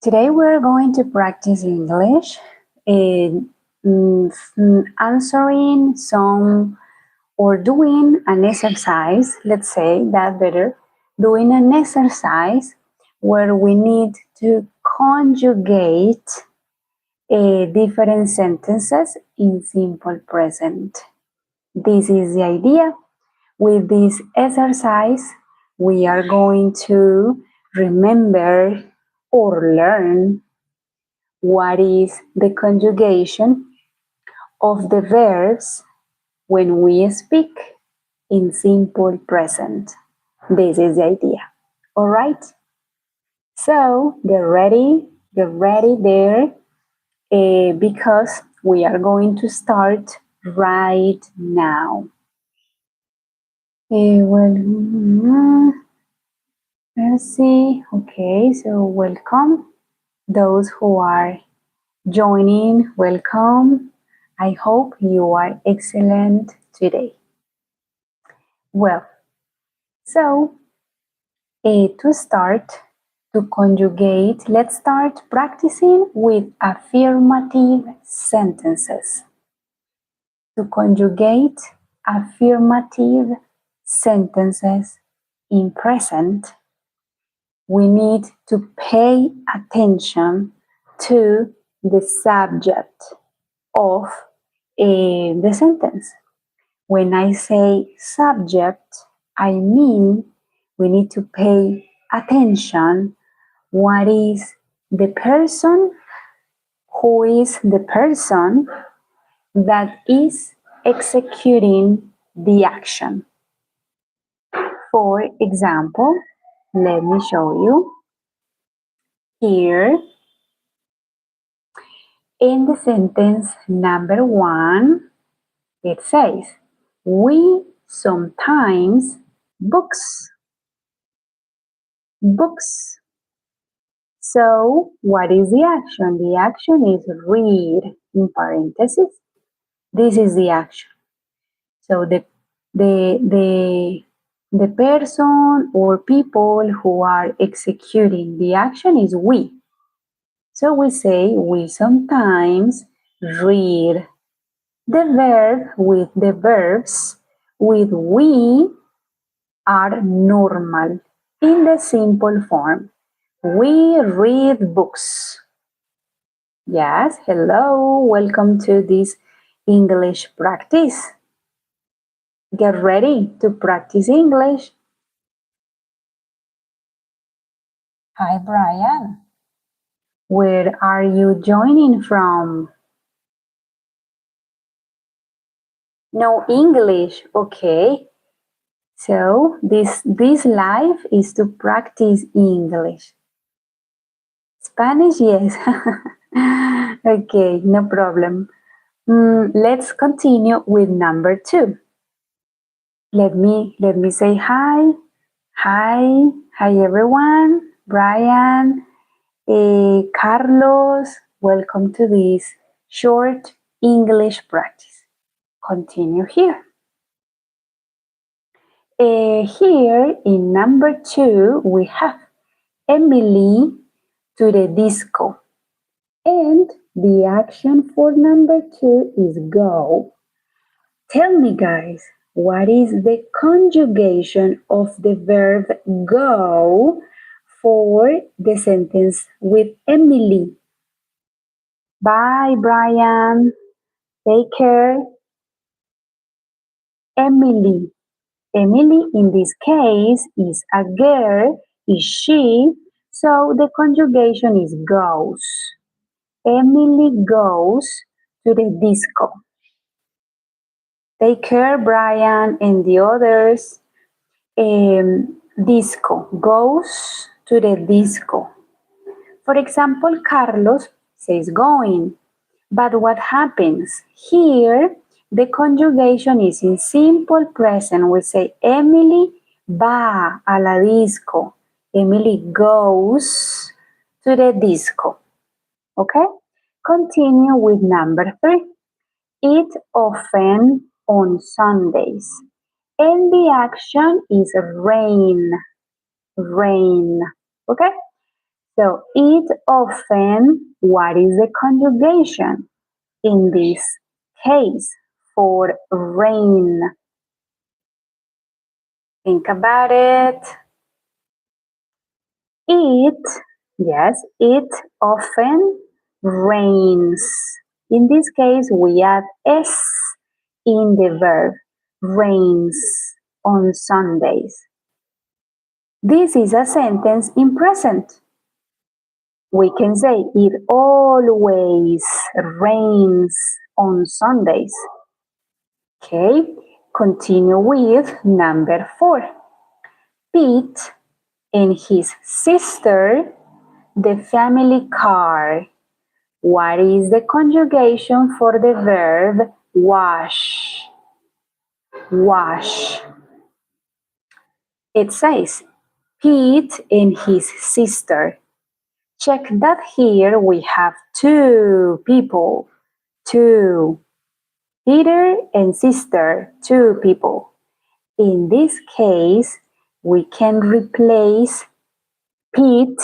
Today we're going to practice English in answering some or doing an exercise, let's say that better, doing an exercise where we need to conjugate different sentences in simple present. This is the idea. With this exercise, we are going to remember or learn what is the conjugation of the verbs when we speak in simple present. This is the idea. All right? So get ready there because we are going to start right now. Let's see. Okay, so welcome. Those who are joining, welcome. I hope you are excellent today. Well, so to start, to conjugate, let's start practicing with affirmative sentences. To conjugate affirmative sentences in present, we need to pay attention to the subject of the sentence. When I say subject, I mean we need to pay attention what is the person, who is the person that is executing the action. For example, let me show you. Here, in the sentence number 1, it says, we sometimes books. So, what is the action? The action is read, in parentheses. This is the action. So, the person or people who are executing the action is we. So we say we sometimes read. The verb with the verbs with we are normal in the simple form. We read books. Yes, hello, welcome to this English practice. Get ready to practice English. Hi, Brian. Where are you joining from? No English, okay. So this live is to practice English. Spanish, yes. Okay, no problem. Let's continue with number 2. Let me say hi. Hi everyone. Brian, Carlos, welcome to this short English practice. Continue here. Here in number 2, we have Emily to the disco. And the action for number 2 is go. Tell me, guys, what is the conjugation of the verb go for the sentence with Emily? Bye, Brian. Take care. Emily. Emily in this case is a girl, is she, so the conjugation is goes. Emily goes to the disco. Take care, Brian, and the others. Disco, goes to the disco. For example, Carlos says going. But what happens? Here, the conjugation is in simple present. We say Emily va a la disco. Emily goes to the disco. Okay? Continue with number 3. Eat often on Sundays. And the action is rain. rain. Okay? So eat often. What is the conjugation in this case for rain? Think about it. It, yes, it often rains. In this case, we add s in the verb rains on Sundays. This is a sentence in present. We can say it always rains on Sundays. Okay, continue with number 4. Pete and his sister the family car. What is the conjugation for the verb wash? Wash. It says Pete and his sister. Check that here we have 2 people. 2. Peter and sister, 2 people. In this case, we can replace Pete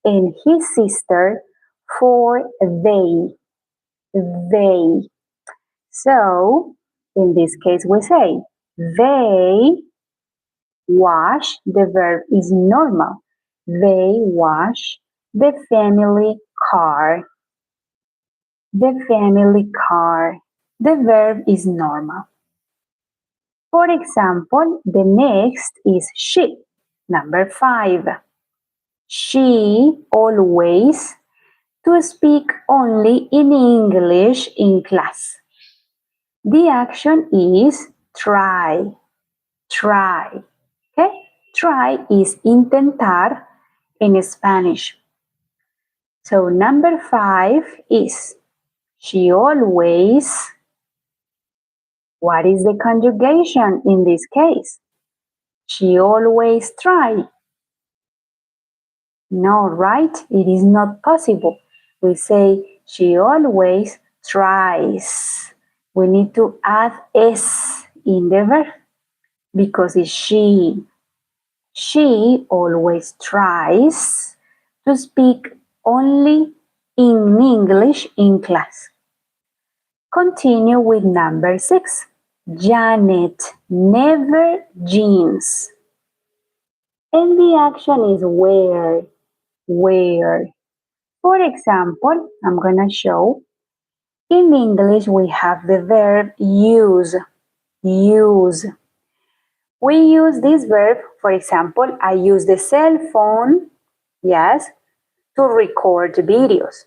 and his sister for they. They. So, in this case, we say they wash. The verb is normal. They wash the family car. The family car. The verb is normal. For example, the next is she. Number 5. She always to speak only in English in class. The action is try. Try. Okay? Try is intentar in Spanish. So number 5 is she always. What is the conjugation in this case? She always try. No, right? It is not possible. We say she always tries. We need to add s in the verb because it's she. She always tries to speak only in English in class. Continue with number 6. Janet never jeans. And the action is wear. Wear. For example, I'm gonna show. In English, we have the verb use. Use. We use this verb, for example, I use the cell phone, yes, to record videos.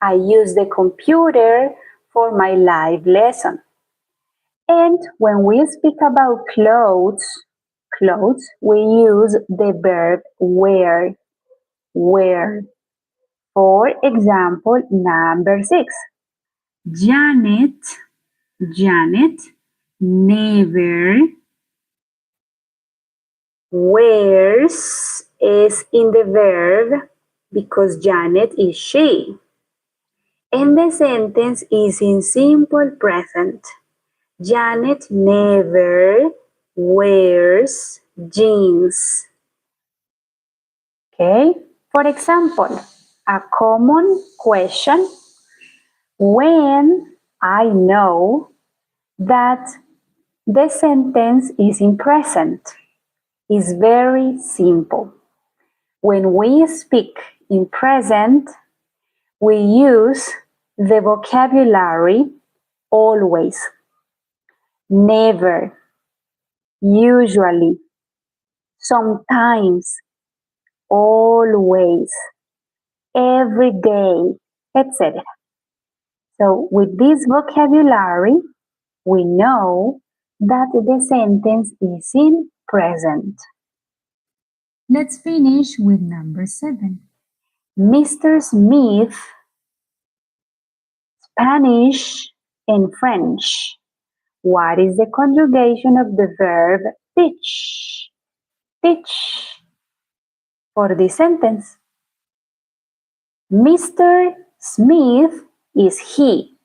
I use the computer for my live lesson. And when we speak about clothes, we use the verb wear. Wear. For example, number 6. Janet never wears is in the verb because Janet is she. And the sentence is in simple present. Janet never wears jeans. Okay? For example, a common question when I know that the sentence is in present is very simple. When we speak in present, we use the vocabulary always, never, usually, sometimes, always, every day, etc. So with this vocabulary, we know that the sentence is in present. Let's finish with number 7. Mr. Smith, Spanish and French. What is the conjugation of the verb teach? Teach for this sentence. Mr. Smith is he.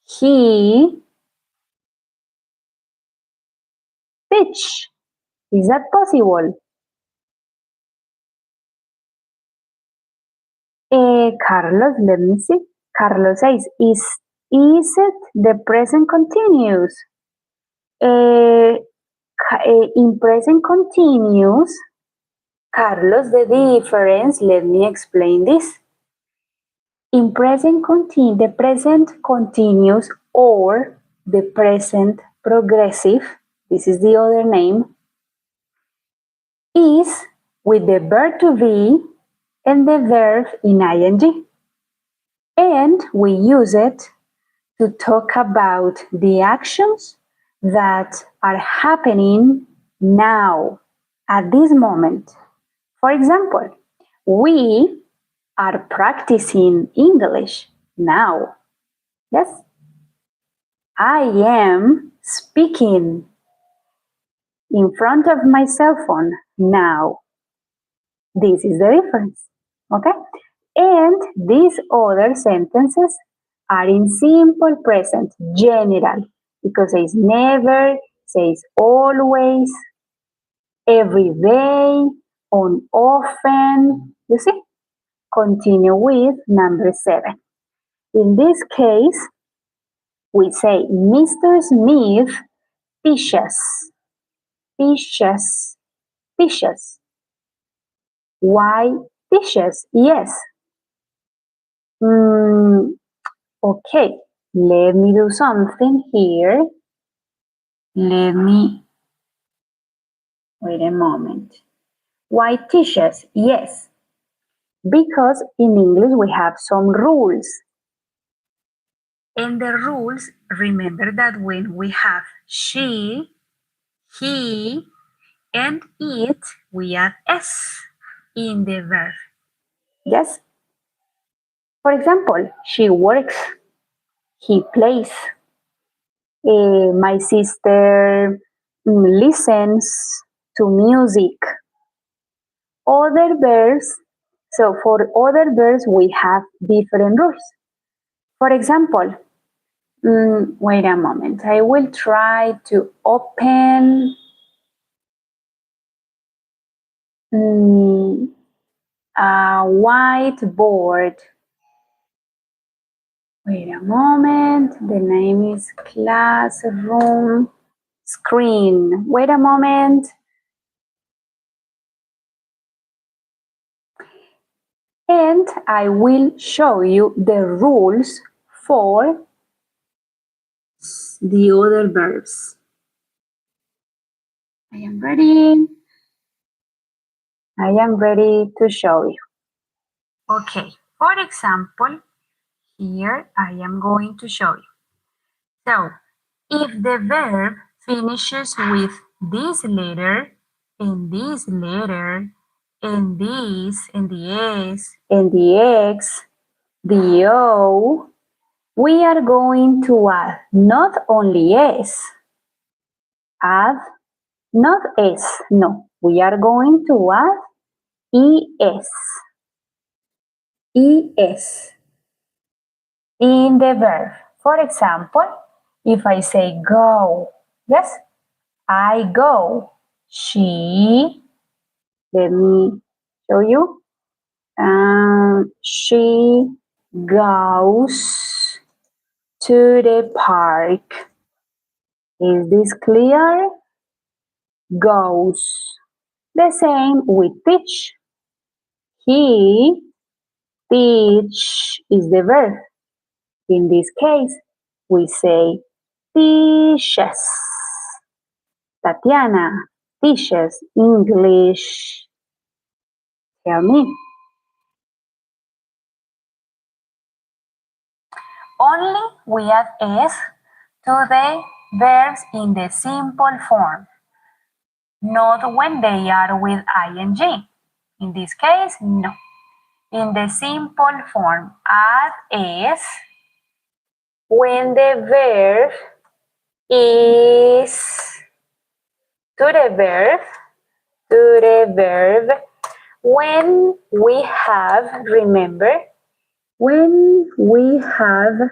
He teach. Is that possible? Carlos, let me see. Carlos says, is it the present continuous? In present continuous, Carlos, the difference, let me explain this. In the present continuous or the present progressive, this is the other name, is with the verb to be and the verb in ing. And we use it to talk about the actions that are happening now, at this moment. For example, we are practicing English now. Yes? I am speaking in front of my cell phone now. This is the difference. Okay? And these other sentences are in simple present, general, because says never, says always, every day, on often. You see? Continue with number 7. In this case, we say Mr. Smith teaches, teaches, teaches. Why teaches? Yes. Okay, let me do something here. Let me, wait a moment. Why teaches? Yes. Because in English we have some rules. And the rules, remember that when we have she, he, and it, we add s in the verb. Yes? For example, she works, he plays, my sister listens to music. Other verbs, so for other verbs we have different rules. For example, wait a moment, I will try to open a whiteboard. Wait a moment, the name is classroom screen. Wait a moment. And I will show you the rules for the other verbs. I am ready. I am ready to show you. Okay, for example, here I am going to show you. So, if the verb finishes with this letter, and this letter, and this, and the S, and the X, the O, we are going to add not only S, add not S, no, we are going to add ES, ES in the verb. For example, if I say go, yes, I go. She, let me show you. She goes to the park. Is this clear? Goes. The same with teach. He teach is the verb. In this case, we say teaches. Tatiana teaches English. Tell me. Only we add s to the verbs in the simple form, not when they are with ing. In this case, no. In the simple form, add s when the verb is to the verb, when we have, remember, when we have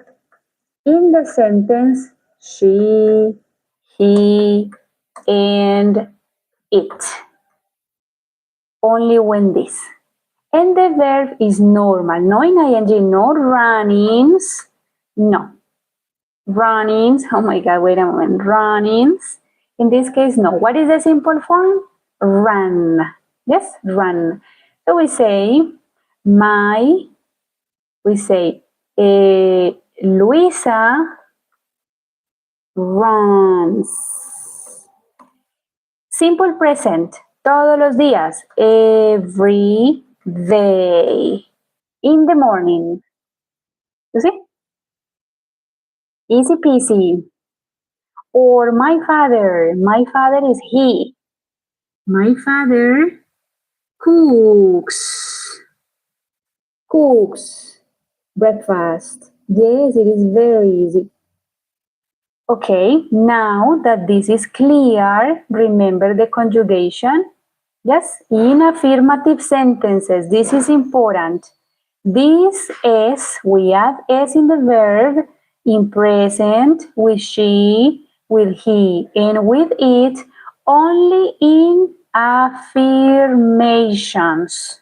in the sentence she, he, and It. Only when this. And the verb is normal, no in ing, no runnings, no. Runnings, oh my god, wait a moment, runnings. In this case, no. What is the simple form? Run. Yes, run. So we say, Luisa runs. Simple present, todos los días, every day. In the morning. You see? Easy peasy. Or my father is he. My father cooks. Cooks breakfast. Yes, it is very easy. Okay, now that this is clear, remember the conjugation. Yes, in affirmative sentences, this is important. This S, we add S in the verb, in present, with she, with he, and with it, only in affirmations.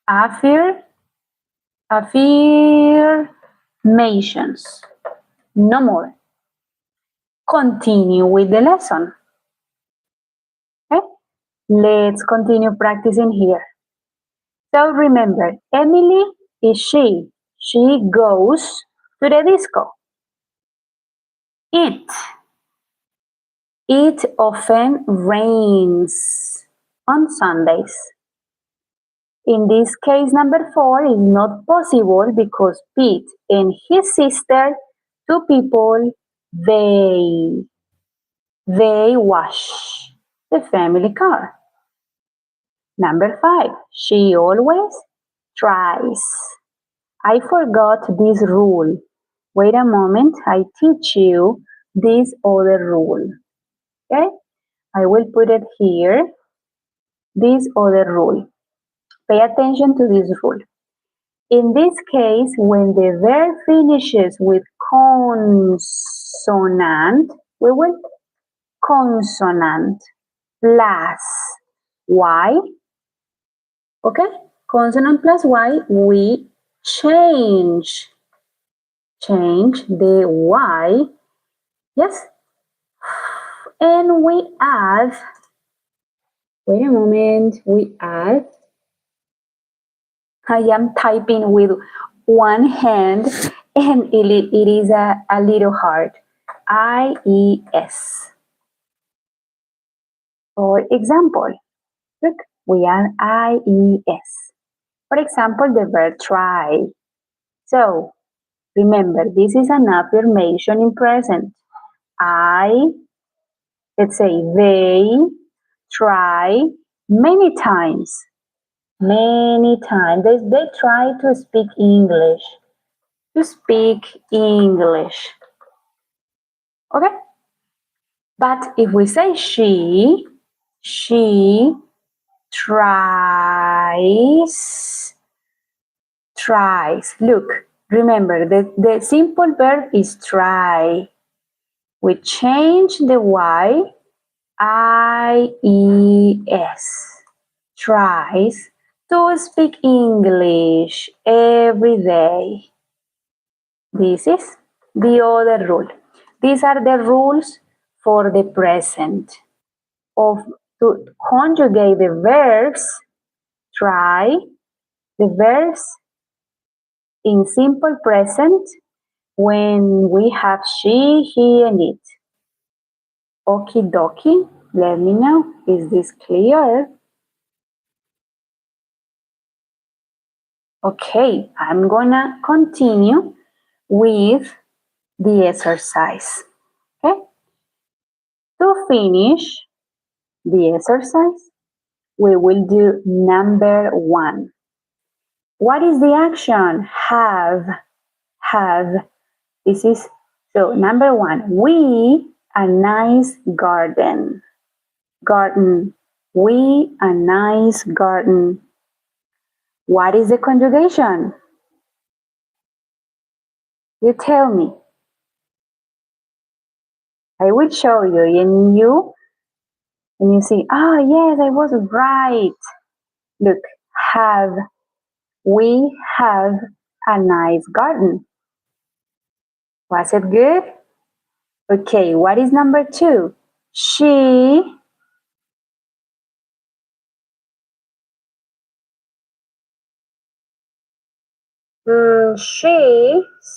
Affirmations. No more. Continue with the lesson. Okay? Let's continue practicing here. So remember, Emily is she. She goes to the disco. It often rains on Sundays. In this case, number 4 is not possible because Pete and his sister, two people, they wash the family car. Number 5, she always tries. I forgot this rule. Wait a moment, I teach you this other rule. Okay? I will put it here. This other rule. Pay attention to this rule. In this case, when the verb finishes with consonant, we will consonant plus y. Okay? Consonant plus y, we change the y. Yes? And we add, wait a moment, I am typing with one hand and it is a little hard. IES. For example, look, we add IES. For example, the verb try. So, remember, this is an affirmation in present. Let's say, they try many times. Many times. They try to speak English. Okay? But if we say she tries. Look, remember, the simple verb is try. We change the Y, IES. Tries to speak English every day. This is the other rule. These are the rules for the present. To conjugate the verbs, try, the verbs in simple present when we have she, he, and it. Okie dokie, let me know. Is this clear? Okay, I'm gonna continue with the exercise. Okay? To finish the exercise, we will do number 1. What is the action? Have. This is, so number 1, we a nice garden. We a nice garden. What is the conjugation? You tell me. I will show you and you And you see, oh yes, I was right. Look, have. We have a nice garden. Was it good? Okay, what is number two? She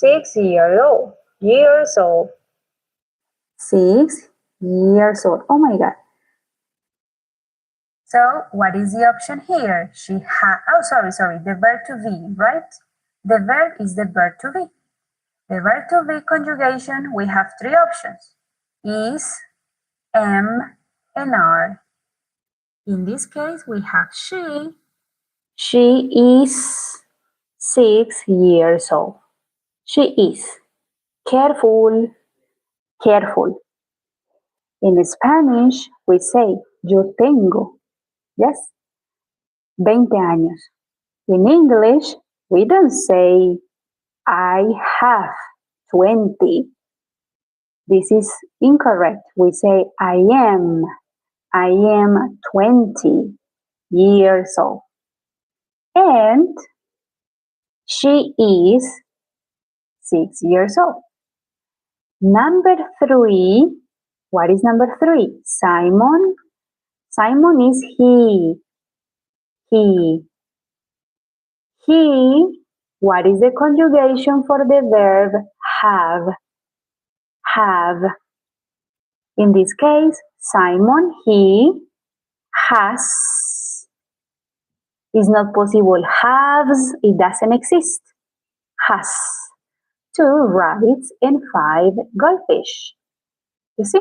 6 years old. Years old. 6 years old. Oh my God. So what is the option here? Sorry, the verb to be, right? The verb is the verb to be. The verb to be conjugation, we have three options. Is, am, and are. In this case, we have she. She is 6 years old. She is. Careful, careful. In Spanish, we say, yo tengo. Yes, 20 años. In English, we don't say, I have 20. This is incorrect. We say, I am 20 years old. And she is 6 years old. Number three, what is number three? Simon. Simon is he. He. He. What is the conjugation for the verb have? Have. In this case, Simon, he has. Is not possible. Has, it doesn't exist. Has 2 rabbits and 5 goldfish. You see,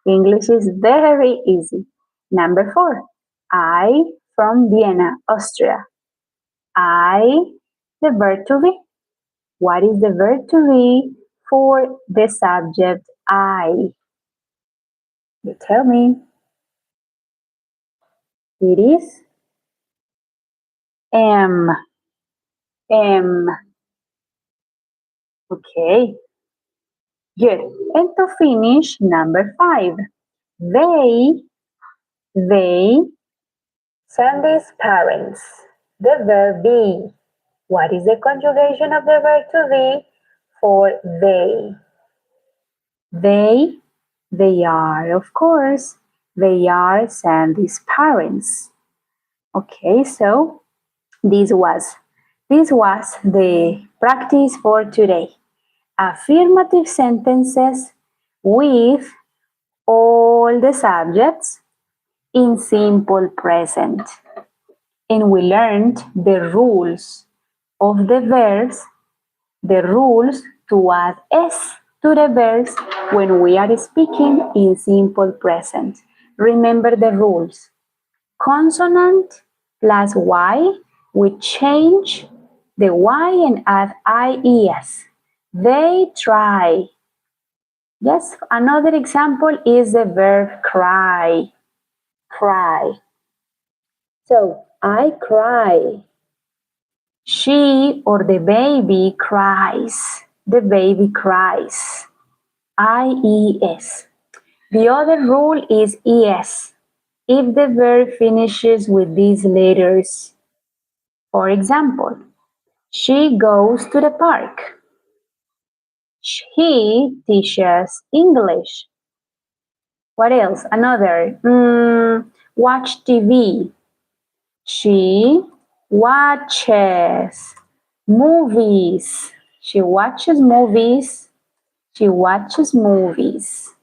English is very easy. Number 4, I from Vienna, Austria. I, the verb to be. What is the verb to be for the subject I? You tell me. It is am. Am. Okay. Good. And to finish, number 5. They Sandy's parents. The verb be. What is the conjugation of the verb to be for they? They are, of course, they are Sandy's parents. Okay, so this was the practice for today. Affirmative sentences with all the subjects in simple present. And we learned the rules of the verbs, the rules to add s to the verbs when we are speaking in simple present. Remember the rules. Consonant plus y, we change the y and add ies. They try. Yes, another example is the verb cry. Cry. So, I cry. She or the baby cries. The baby cries. I-E-S. The other rule is es. If the verb finishes with these letters. For example, she goes to the park. He teaches English. What else? Another. Watch TV. She watches movies. She watches movies. She watches movies.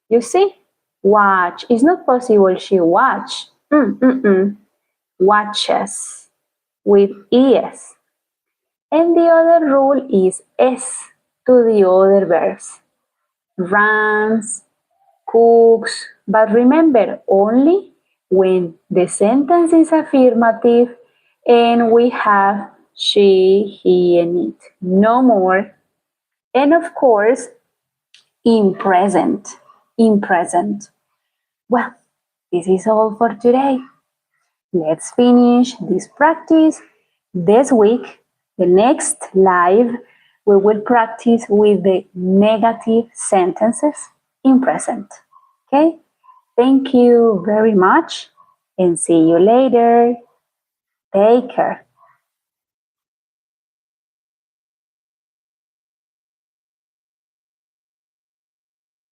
You see? Watch. It's not possible she watch. Watches with es. And the other rule is s to the other verbs. Runs, cooks, but remember only when the sentence is affirmative and we have she, he, and it. No more. And of course, in present. In present. Well, this is all for today. Let's finish this practice this week. The next live, we will practice with the negative sentences in present. Okay? Thank you very much and see you later. Take care.